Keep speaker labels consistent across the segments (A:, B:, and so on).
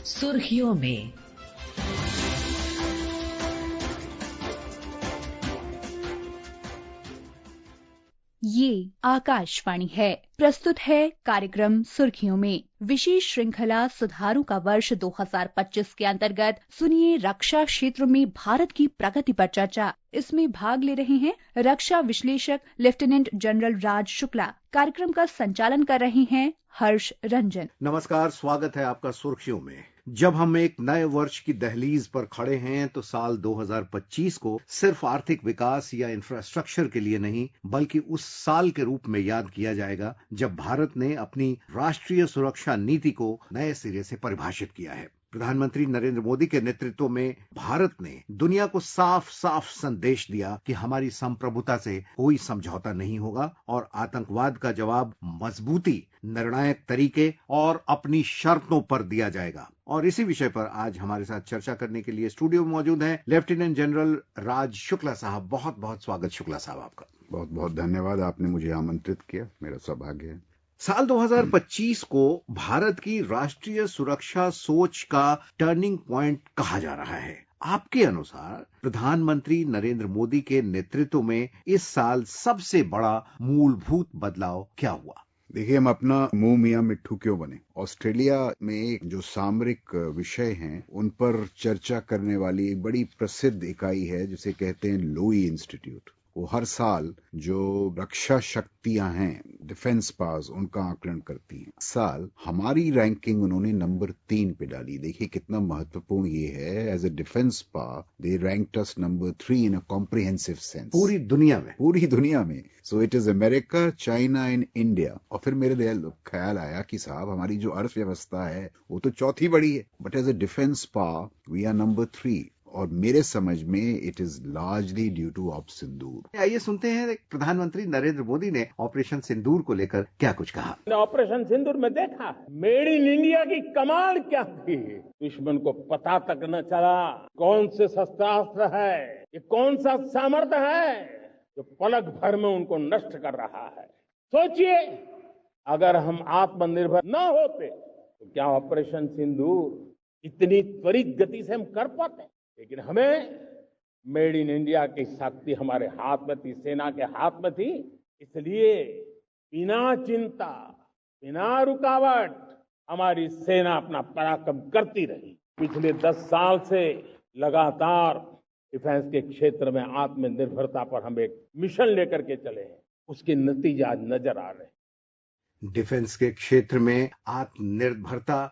A: सुर्खियों में।
B: ये आकाशवाणी है। प्रस्तुत है कार्यक्रम सुर्खियों में। विशेष श्रृंखला सुधारों का वर्ष 2025 के अंतर्गत सुनिए रक्षा क्षेत्र में भारत की प्रगति पर चर्चा। इसमें भाग ले रहे हैं रक्षा विश्लेषक लेफ्टिनेंट जनरल राज शुक्ला। कार्यक्रम का संचालन कर रहे हैं हर्ष रंजन।
C: नमस्कार, स्वागत है आपका सुर्खियों में। जब हम एक नए वर्ष की दहलीज पर खड़े हैं तो साल 2025 को सिर्फ आर्थिक विकास या इंफ्रास्ट्रक्चर के लिए नहीं बल्कि उस साल के रूप में याद किया जाएगा जब भारत ने अपनी राष्ट्रीय सुरक्षा नीति को नए सिरे से परिभाषित किया है। प्रधानमंत्री नरेंद्र मोदी के नेतृत्व में भारत ने दुनिया को साफ साफ संदेश दिया कि हमारी संप्रभुता से कोई समझौता नहीं होगा और आतंकवाद का जवाब मजबूती, निर्णायक तरीके और अपनी शर्तों पर दिया जाएगा। और इसी विषय पर आज हमारे साथ चर्चा करने के लिए स्टूडियो में मौजूद हैं लेफ्टिनेंट जनरल राज शुक्ला साहब। बहुत बहुत स्वागत शुक्ला साहब आपका।
D: बहुत बहुत धन्यवाद, आपने मुझे आमंत्रित किया, मेरा सौभाग्य है।
C: साल 2025 को भारत की राष्ट्रीय सुरक्षा सोच का टर्निंग पॉइंट कहा जा रहा है। आपके अनुसार प्रधानमंत्री नरेंद्र मोदी के नेतृत्व में इस साल सबसे बड़ा मूलभूत बदलाव क्या हुआ?
D: देखिए, हम अपना मुंह मियां मिट्ठू क्यों बने। ऑस्ट्रेलिया में जो सामरिक विषय हैं उन पर चर्चा करने वाली एक बड़ी प्रसिद्ध इकाई है जिसे कहते हैं लोई इंस्टीट्यूट। वो हर साल जो रक्षा शक्तियां हैं, डिफेंस पावर्स, उनका आकलन करती हैं। इस साल हमारी रैंकिंग उन्होंने नंबर 3 पे डाली। देखिए कितना महत्वपूर्ण ये है। As a defence power they ranked us number 3 in a comprehensive sense.
C: पूरी दुनिया में। So it is America, China and India. और फिर मेरे दिल ख्याल आया कि साहब हमारी जो अर्थव्यवस्था है वो तो चौथी बड़ी है, but as a defence power we are number 3। और मेरे समझ में it is largely due to operation Sindoor. आइए सुनते हैं प्रधानमंत्री नरेंद्र मोदी ने ऑपरेशन सिंदूर को लेकर क्या कुछ कहा।
E: ऑपरेशन सिंदूर में देखा मेड इन इंडिया की कमाल क्या थी। दुश्मन को पता तक न चला कौन से शस्त्रास्त्र है, ये कौन सा सामर्थ्य है जो पलक भर में उनको नष्ट कर रहा है। सोचिए, अगर हम आत्मनिर्भर न होते तो क्या ऑपरेशन सिंदूर इतनी त्वरित गति से हम कर पाते। लेकिन हमें मेड इन इंडिया की शक्ति हमारे हाथ में थी, सेना के हाथ में थी। इसलिए बिना चिंता, बिना रुकावट हमारी सेना अपना पराक्रम करती रही। पिछले 10 साल से लगातार डिफेंस के क्षेत्र में आत्मनिर्भरता पर हम एक मिशन लेकर के चले हैं, उसके नतीजे आज नजर आ रहे हैं।
C: डिफेंस के क्षेत्र में आत्मनिर्भरता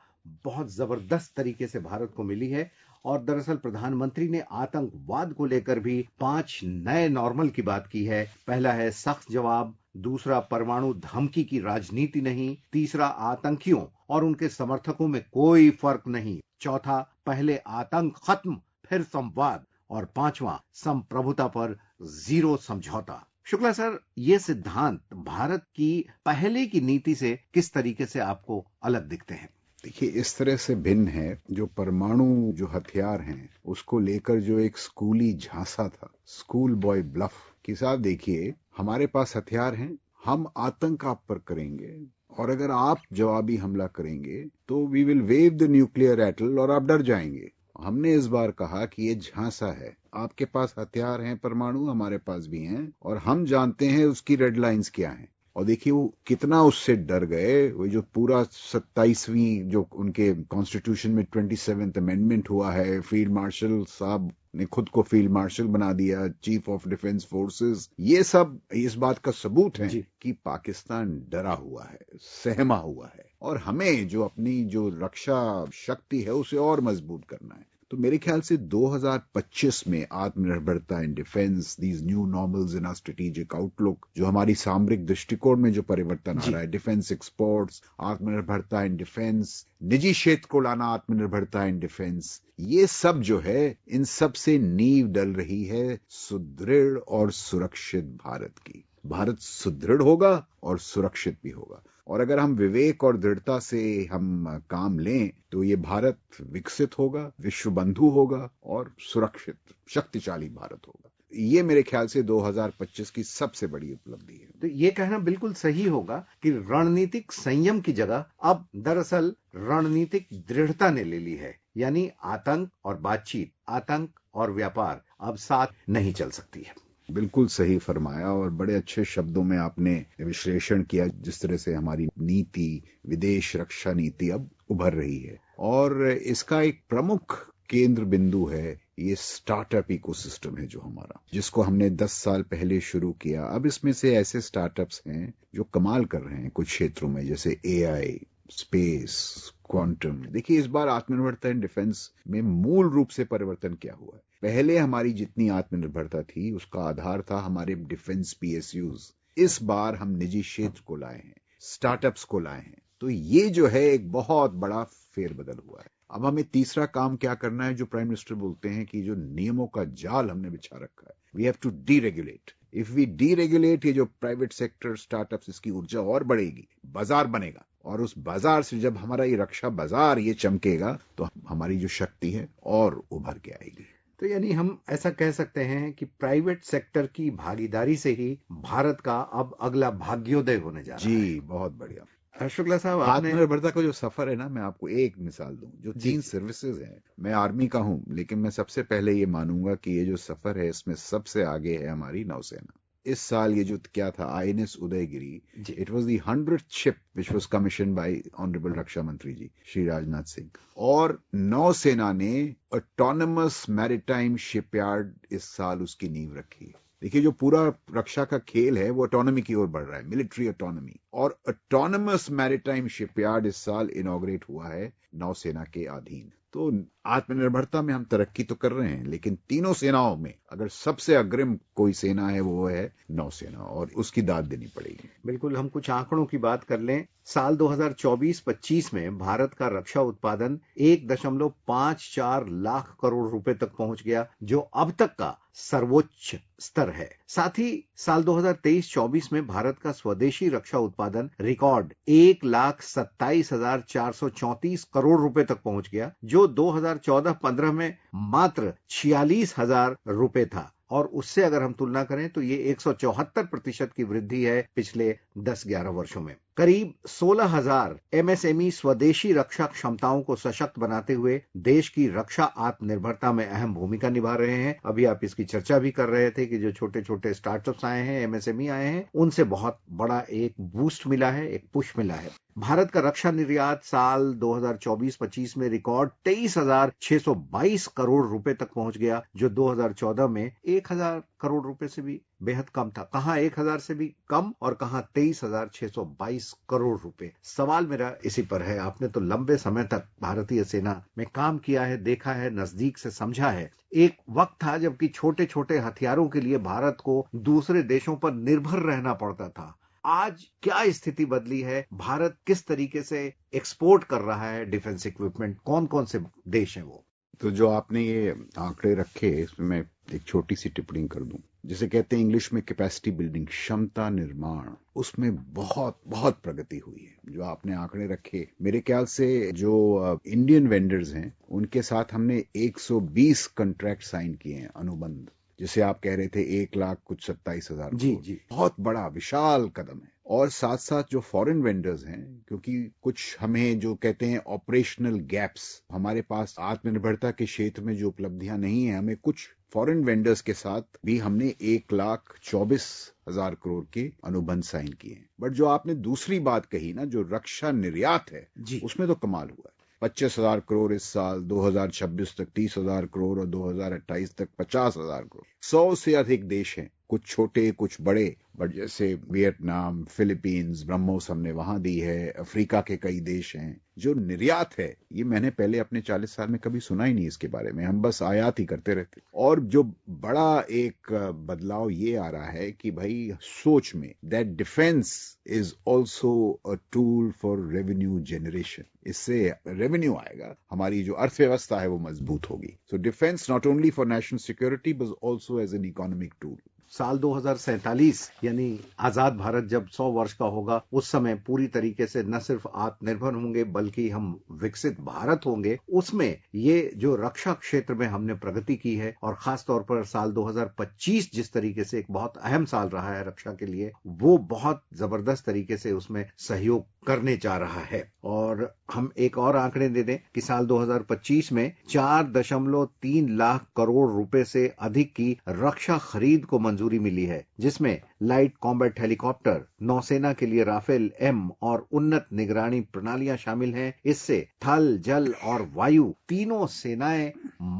C: बहुत जबरदस्त तरीके से भारत को मिली है। और दरअसल प्रधानमंत्री ने आतंकवाद को लेकर भी 5 नए नॉर्मल की बात की है। पहला है सख्त जवाब, दूसरा परमाणु धमकी की राजनीति नहीं, तीसरा आतंकियों और उनके समर्थकों में कोई फर्क नहीं, चौथा पहले आतंक खत्म फिर संवाद, और पांचवा संप्रभुता पर जीरो समझौता। शुक्ला सर, ये सिद्धांत भारत की पहले की नीति से किस तरीके से आपको अलग दिखते हैं?
D: देखिए, इस तरह से भिन्न है। जो परमाणु जो हथियार हैं उसको लेकर जो एक स्कूली झांसा था, स्कूल बॉय ब्लफ कि साहब देखिए हमारे पास हथियार हैं, हम आतंक आप पर करेंगे और अगर आप जवाबी हमला करेंगे तो we will wave the nuclear एटल और आप डर जाएंगे। हमने इस बार कहा कि ये झांसा है, आपके पास हथियार हैं परमाणु, हमारे पास भी हैं, और हम जानते हैं उसकी रेड लाइंस क्या हैं। और देखिए वो कितना उससे डर गए। वो जो पूरा 27वीं जो उनके कॉन्स्टिट्यूशन में 27th अमेंडमेंट हुआ है, फील्ड मार्शल साहब ने खुद को फील्ड मार्शल बना दिया, चीफ ऑफ डिफेंस फोर्सेस, ये सब इस बात का सबूत है कि पाकिस्तान डरा हुआ है, सहमा हुआ है और हमें जो अपनी जो रक्षा शक्ति है उसे और मजबूत करना है। तो मेरे ख्याल से 2025 में आत्मनिर्भरता in defence, these new normals in our strategic outlook, जो हमारी सामरिक दृष्टिकोण में जो परिवर्तन आ रहा है, डिफेंस एक्सपोर्ट्स, आत्मनिर्भरता इन डिफेंस, निजी क्षेत्र को लाना आत्मनिर्भरता इन डिफेंस, ये सब जो है इन सब से नींव डल रही है सुदृढ़ और सुरक्षित भारत की। भारत सुदृढ़ होगा और सुरक्षित भी होगा। और अगर हम विवेक और दृढ़ता से हम काम लें तो ये भारत विकसित होगा, विश्व बंधु होगा और सुरक्षित शक्तिशाली भारत होगा। ये मेरे ख्याल से 2025 की सबसे बड़ी उपलब्धि है।
C: तो ये कहना बिल्कुल सही होगा कि रणनीतिक संयम की जगह अब दरअसल रणनीतिक दृढ़ता ने ले ली है, यानी आतंक और बातचीत, आतंक और व्यापार अब साथ नहीं चल सकती है।
D: बिल्कुल सही फरमाया और बड़े अच्छे शब्दों में आपने विश्लेषण किया जिस तरह से हमारी नीति, विदेश रक्षा नीति अब उभर रही है। और इसका एक प्रमुख केंद्र बिंदु है ये स्टार्टअप इकोसिस्टम है जो हमारा, जिसको हमने 10 साल पहले शुरू किया। अब इसमें से ऐसे स्टार्टअप्स हैं जो कमाल कर रहे हैं कुछ क्षेत्रों में, जैसे एआई, स्पेस, क्वांटम। देखिए, इस बार आत्मनिर्भरता इन डिफेंस में मूल रूप से परिवर्तन क्या हुआ है। पहले हमारी जितनी आत्मनिर्भरता थी उसका आधार था हमारे डिफेंस पीएसयूज। इस बार हम निजी क्षेत्र को लाए हैं, स्टार्टअप्स को लाए हैं। तो ये जो है एक बहुत बड़ा फेरबदल हुआ है। अब हमें तीसरा काम क्या करना है, जो प्राइम मिनिस्टर बोलते हैं कि जो नियमों का जाल हमने बिछा रखा है, we have to deregulate. If we deregulate, ये जो प्राइवेट सेक्टर स्टार्टअप्स, इसकी ऊर्जा और बढ़ेगी, बाजार बनेगा, और उस बाजार से जब हमारा ये रक्षा बाजार ये चमकेगा तो हमारी जो शक्ति है और उभर के आएगी।
C: तो यानी हम ऐसा कह सकते हैं कि प्राइवेट सेक्टर की भागीदारी से ही भारत का अब अगला भाग्योदय होने जा रहा है।
D: जी, बहुत बढ़िया।
C: शुक्ला साहब,
D: आत्मनिर्भरता का जो सफर है ना, मैं आपको एक मिसाल दूं। जो 3 सर्विसेज हैं, मैं आर्मी का हूं, लेकिन मैं सबसे पहले ये मानूंगा कि ये जो सफर है इसमें सबसे आगे है हमारी नौसेना। इस साल ये जो क्या था, INS Udaygiri, it was the 100th ship which was commissioned by honourable रक्षा मंत्री जी श्री राजनाथ सिंह। और नौसेना ने ऑटोनमस मैरीटाइम शिपयार्ड इस साल उसकी नींव रखी है। देखिए, जो पूरा रक्षा का खेल है वो ऑटोनॉमी की ओर बढ़ रहा है, मिलिट्री ऑटोनॉमी। और ऑटोनमस मैरीटाइम शिपयार्ड इस साल इनॉग्रेट हुआ है नौसेना के अधीन। तो आत्मनिर्भरता में हम तरक्की तो कर रहे हैं, लेकिन तीनों सेनाओं में अगर सबसे अग्रिम कोई सेना है वो है नौसेना, और उसकी दाद देनी पड़ेगी।
C: बिल्कुल, हम कुछ आंकड़ों की बात कर लें। साल 2024-25 में भारत का रक्षा उत्पादन 1.54 लाख करोड़ रुपए तक पहुंच गया, जो अब तक का सर्वोच्च स्तर है। साथ ही साल 2023-24 में भारत का स्वदेशी रक्षा उत्पादन रिकॉर्ड 1,27,434 करोड़ रुपए तक पहुंच गया, जो 2014-15 में मात्र 46,000 रुपए था। और उससे अगर हम तुलना करें तो ये 174% की वृद्धि है पिछले 10-11 वर्षों में। करीब 16,000 एमएसएमई स्वदेशी रक्षा क्षमताओं को सशक्त बनाते हुए देश की रक्षा आत्मनिर्भरता में अहम भूमिका निभा रहे हैं। अभी आप इसकी चर्चा भी कर रहे थे कि जो छोटे छोटे स्टार्टअप्स आए हैं, एमएसएमई आए हैं, उनसे बहुत बड़ा एक बूस्ट मिला है, एक पुश मिला है। भारत का रक्षा निर्यात साल 2024-25 में रिकॉर्ड 23,622 करोड़ रुपए तक पहुंच गया, जो 2014 में 1,000 करोड़ रुपए से भी बेहद कम था। कहां 1,000 से भी कम और कहां 23,622 करोड़ रुपए। सवाल मेरा इसी पर है, आपने तो लंबे समय तक भारतीय सेना में काम किया है, देखा है, नजदीक से समझा है। एक वक्त था जबकि छोटे छोटे हथियारों के लिए भारत को दूसरे देशों पर निर्भर रहना पड़ता था। आज क्या स्थिति बदली है? भारत किस तरीके से एक्सपोर्ट कर रहा है डिफेंस इक्विपमेंट? कौन कौन से देश हैं वो?
D: तो जो आपने ये आंकड़े रखे, इसमें मैं एक छोटी सी टिप्पणी कर दूं। जिसे कहते हैं इंग्लिश में कैपेसिटी बिल्डिंग, क्षमता निर्माण, उसमें बहुत बहुत प्रगति हुई है। जो आपने आंकड़े रखे, मेरे ख्याल से जो इंडियन वेंडर्स हैं उनके साथ हमने 120 कॉन्ट्रैक्ट साइन किए हैं, अनुबंध, जिसे आप कह रहे थे 1,27,000।
C: जी,
D: बहुत बड़ा विशाल कदम है। और साथ साथ जो फॉरेन वेंडर्स हैं, क्योंकि कुछ हमें जो कहते हैं ऑपरेशनल गैप्स, हमारे पास आत्मनिर्भरता के क्षेत्र में जो उपलब्धियां नहीं है, हमें कुछ फॉरेन वेंडर्स के साथ भी हमने 1,24,000 करोड़ के अनुबंध साइन किए हैं। बट जो आपने दूसरी बात कही ना, जो रक्षा निर्यात है, उसमें तो कमाल हुआ है। 25,000 करोड़ इस साल, 2026 तक 30,000 करोड़ और 2028 तक 50,000 करोड़। 100 से अधिक देश हैं, कुछ छोटे कुछ बड़े, बट जैसे वियतनाम, फिलीपींस, ब्रह्मोस हमने वहां दी है। अफ्रीका के कई देश हैं। जो निर्यात है, ये मैंने पहले अपने 40 साल में कभी सुना ही नहीं इसके बारे में, हम बस आयात ही करते रहते। और जो बड़ा एक बदलाव ये आ रहा है कि भाई सोच में, that defence is also a tool for revenue generation. इससे रेवेन्यू आएगा, हमारी जो अर्थव्यवस्था है वो मजबूत होगी। So defence not only for national security but also as an economic tool.
C: साल 2047 यानी आजाद भारत जब 100 वर्ष का होगा, उस समय पूरी तरीके से न सिर्फ आत्मनिर्भर होंगे बल्कि हम विकसित भारत होंगे। उसमें ये जो रक्षा क्षेत्र में हमने प्रगति की है और खास तौर पर साल 2025 जिस तरीके से एक बहुत अहम साल रहा है रक्षा के लिए, वो बहुत जबरदस्त तरीके से उसमें सहयोग करने जा रहा है। और हम एक और आंकड़े दे दें कि साल 2025 में 4.3 लाख करोड़ रुपए से अधिक की रक्षा खरीद को मंजूरी मिली है, जिसमें लाइट कॉम्बैट हेलीकॉप्टर, नौसेना के लिए राफेल एम और उन्नत निगरानी प्रणालियां शामिल हैं। इससे थल, जल और वायु तीनों सेनाएं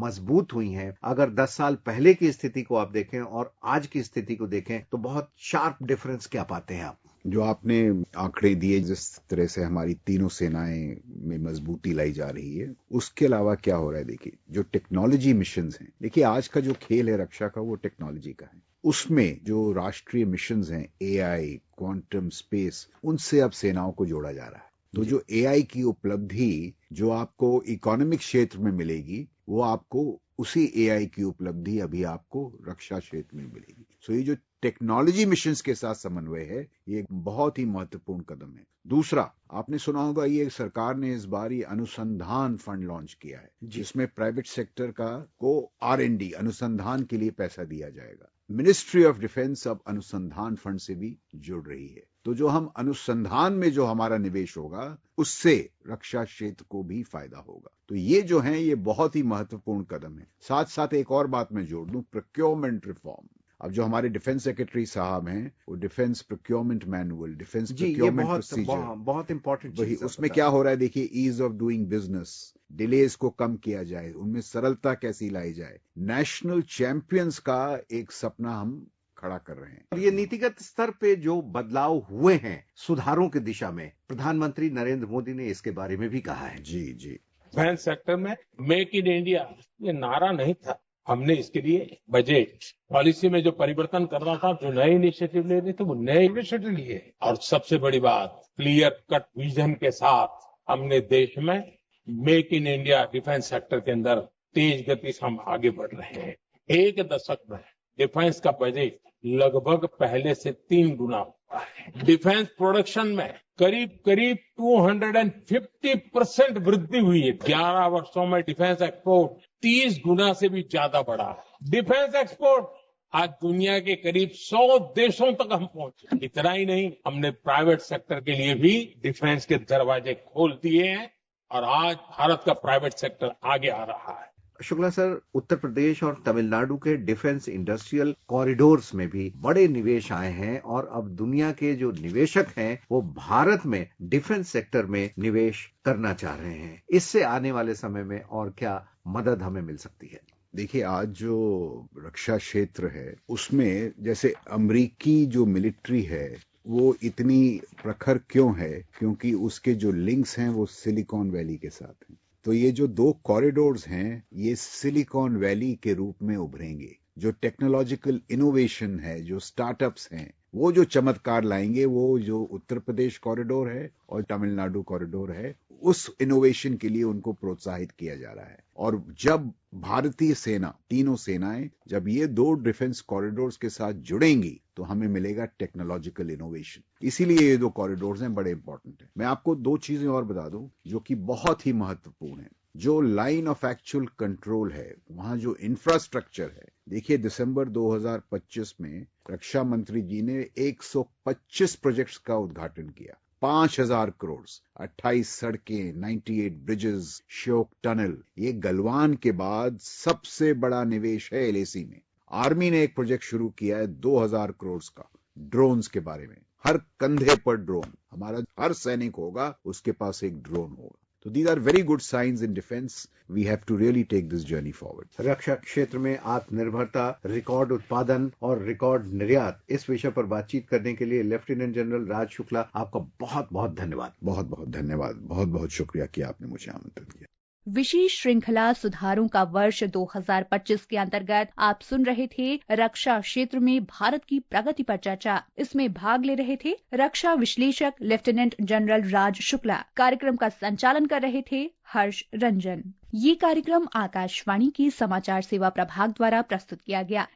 C: मजबूत हुई हैं। अगर 10 साल पहले की स्थिति को आप देखें और आज की स्थिति को देखें तो बहुत शार्प डिफरेंस क्या पाते हैं आप?
D: जो आपने आंकड़े दिए, जिस तरह से हमारी तीनों सेनाएं में मजबूती लाई जा रही है, उसके अलावा क्या हो रहा है, देखिए जो टेक्नोलॉजी मिशंस हैं, देखिए आज का जो खेल है रक्षा का वो टेक्नोलॉजी का है। उसमें जो राष्ट्रीय मिशंस हैं, एआई, क्वांटम, स्पेस, उनसे अब सेनाओं को जोड़ा जा रहा है। तो जो एआई की उपलब्धि जो आपको इकोनॉमिक क्षेत्र में मिलेगी, वो आपको उसी एआई की उपलब्धि अभी आपको रक्षा क्षेत्र में मिलेगी। सो ये जो टेक्नोलॉजी मिशंस के साथ समन्वय है, ये एक बहुत ही महत्वपूर्ण कदम है। दूसरा, आपने सुना होगा ये सरकार ने इस बार ये अनुसंधान फंड लॉन्च किया है, जिसमें प्राइवेट सेक्टर को R&D अनुसंधान के लिए पैसा दिया जाएगा। मिनिस्ट्री ऑफ डिफेंस अब अनुसंधान फंड से भी जुड़ रही है। तो जो हम अनुसंधान में जो हमारा निवेश होगा, उससे रक्षा क्षेत्र को भी फायदा होगा। तो ये जो है ये बहुत ही महत्वपूर्ण कदम है। साथ साथ एक और बात मैं जोड़ दूं, प्रोक्योरमेंट रिफॉर्म। अब जो हमारे डिफेंस सेक्रेटरी साहब हैं, वो defence procurement manual, defence procurement procedure,
C: बहुत इंपॉर्टेंट
D: वही उसमें क्या हो रहा है, देखिए ease of doing business, delays को कम किया जाए, उनमें सरलता कैसी लाई जाए। नेशनल चैंपियंस का एक सपना हम खड़ा कर रहे हैं।
C: और ये नीतिगत स्तर पे जो बदलाव हुए हैं सुधारों की दिशा में, प्रधानमंत्री नरेंद्र मोदी ने इसके बारे में भी कहा है।
D: जी।
E: डिफेंस सेक्टर में मेक इन इंडिया ये नारा नहीं था, हमने इसके लिए बजट पॉलिसी में जो परिवर्तन करना था, जो नए इनिशिएटिव ले रहे थे, वो नए इनिशिएटिव लिए। और सबसे बड़ी बात, क्लियर कट विजन के साथ हमने देश में make in India defence sector के अंदर तेज गति से हम आगे बढ़ रहे हैं। एक दशक में डिफेंस का बजट लगभग पहले से 3 गुना हुआ है। डिफेंस प्रोडक्शन में करीब 250% वृद्धि हुई है। 11 वर्षों में डिफेंस एक्सपोर्ट 30 गुना से भी ज्यादा बढ़ा है। डिफेंस एक्सपोर्ट आज दुनिया के करीब 100 देशों तक हम पहुंचे। इतना ही नहीं, हमने प्राइवेट सेक्टर के लिए भी डिफेंस के दरवाजे खोल दिए हैं और आज भारत का प्राइवेट सेक्टर आगे आ रहा है।
C: शुक्ला सर, उत्तर प्रदेश और तमिलनाडु के डिफेंस इंडस्ट्रियल कॉरिडोर्स में भी बड़े निवेश आए हैं और अब दुनिया के जो निवेशक हैं वो भारत में डिफेंस सेक्टर में निवेश करना चाह रहे हैं। इससे आने वाले समय में और क्या मदद हमें मिल सकती है?
D: देखिए, आज जो रक्षा क्षेत्र है उसमें जैसे अमेरिकी जो मिलिट्री है वो इतनी प्रखर क्यों है, क्योंकि उसके जो लिंक्स हैं वो सिलिकॉन वैली के साथ हैं। तो ये जो 2 कॉरिडोर्स हैं ये सिलिकॉन वैली के रूप में उभरेंगे। जो टेक्नोलॉजिकल इनोवेशन है, जो स्टार्टअप्स हैं, वो जो चमत्कार लाएंगे, वो जो उत्तर प्रदेश कॉरिडोर है और तमिलनाडु कॉरिडोर है, उस इनोवेशन के लिए उनको प्रोत्साहित किया जा रहा है। और जब भारतीय सेना, तीनों सेनाएं जब ये 2 डिफेंस कॉरिडोर्स के साथ जुड़ेंगी तो हमें मिलेगा टेक्नोलॉजिकल इनोवेशन। इसीलिए ये 2 कॉरिडोर्स हैं, बड़े इंपॉर्टेंट है। मैं आपको 2 चीजें और बता दूं जो कि बहुत ही महत्वपूर्ण है। जो लाइन ऑफ एक्चुअल कंट्रोल है, वहां जो इंफ्रास्ट्रक्चर है, देखिए दिसंबर 2025 में रक्षा मंत्री जी ने 125 प्रोजेक्ट्स का उद्घाटन किया। 5,000 करोड़, 28 सड़कें, 98 ब्रिजेस, श्योक टनल। ये गलवान के बाद सबसे बड़ा निवेश है LAC में। आर्मी ने एक प्रोजेक्ट शुरू किया है 2,000 करोड़ का, ड्रोन्स के बारे में। हर कंधे पर ड्रोन, हमारा हर सैनिक होगा उसके पास एक ड्रोन होगा। तो these are very good signs in defense. We have to really take this journey forward.
C: रक्षा क्षेत्र में आत्मनिर्भरता, रिकॉर्ड उत्पादन और रिकॉर्ड निर्यात, इस विषय पर बातचीत करने के लिए लेफ्टिनेंट जनरल राज शुक्ला, आपका बहुत बहुत धन्यवाद।
D: बहुत बहुत धन्यवाद, बहुत बहुत शुक्रिया कि आपने मुझे आमंत्रित किया।
B: विशेष श्रृंखला सुधारों का वर्ष 2025 के अंतर्गत आप सुन रहे थे रक्षा क्षेत्र में भारत की प्रगति पर चर्चा। इसमें भाग ले रहे थे रक्षा विश्लेषक लेफ्टिनेंट जनरल राज शुक्ला। कार्यक्रम का संचालन कर रहे थे हर्ष रंजन। ये कार्यक्रम आकाशवाणी के समाचार सेवा प्रभाग द्वारा प्रस्तुत किया गया।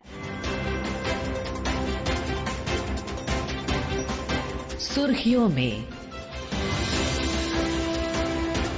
A: सुर्खियों में।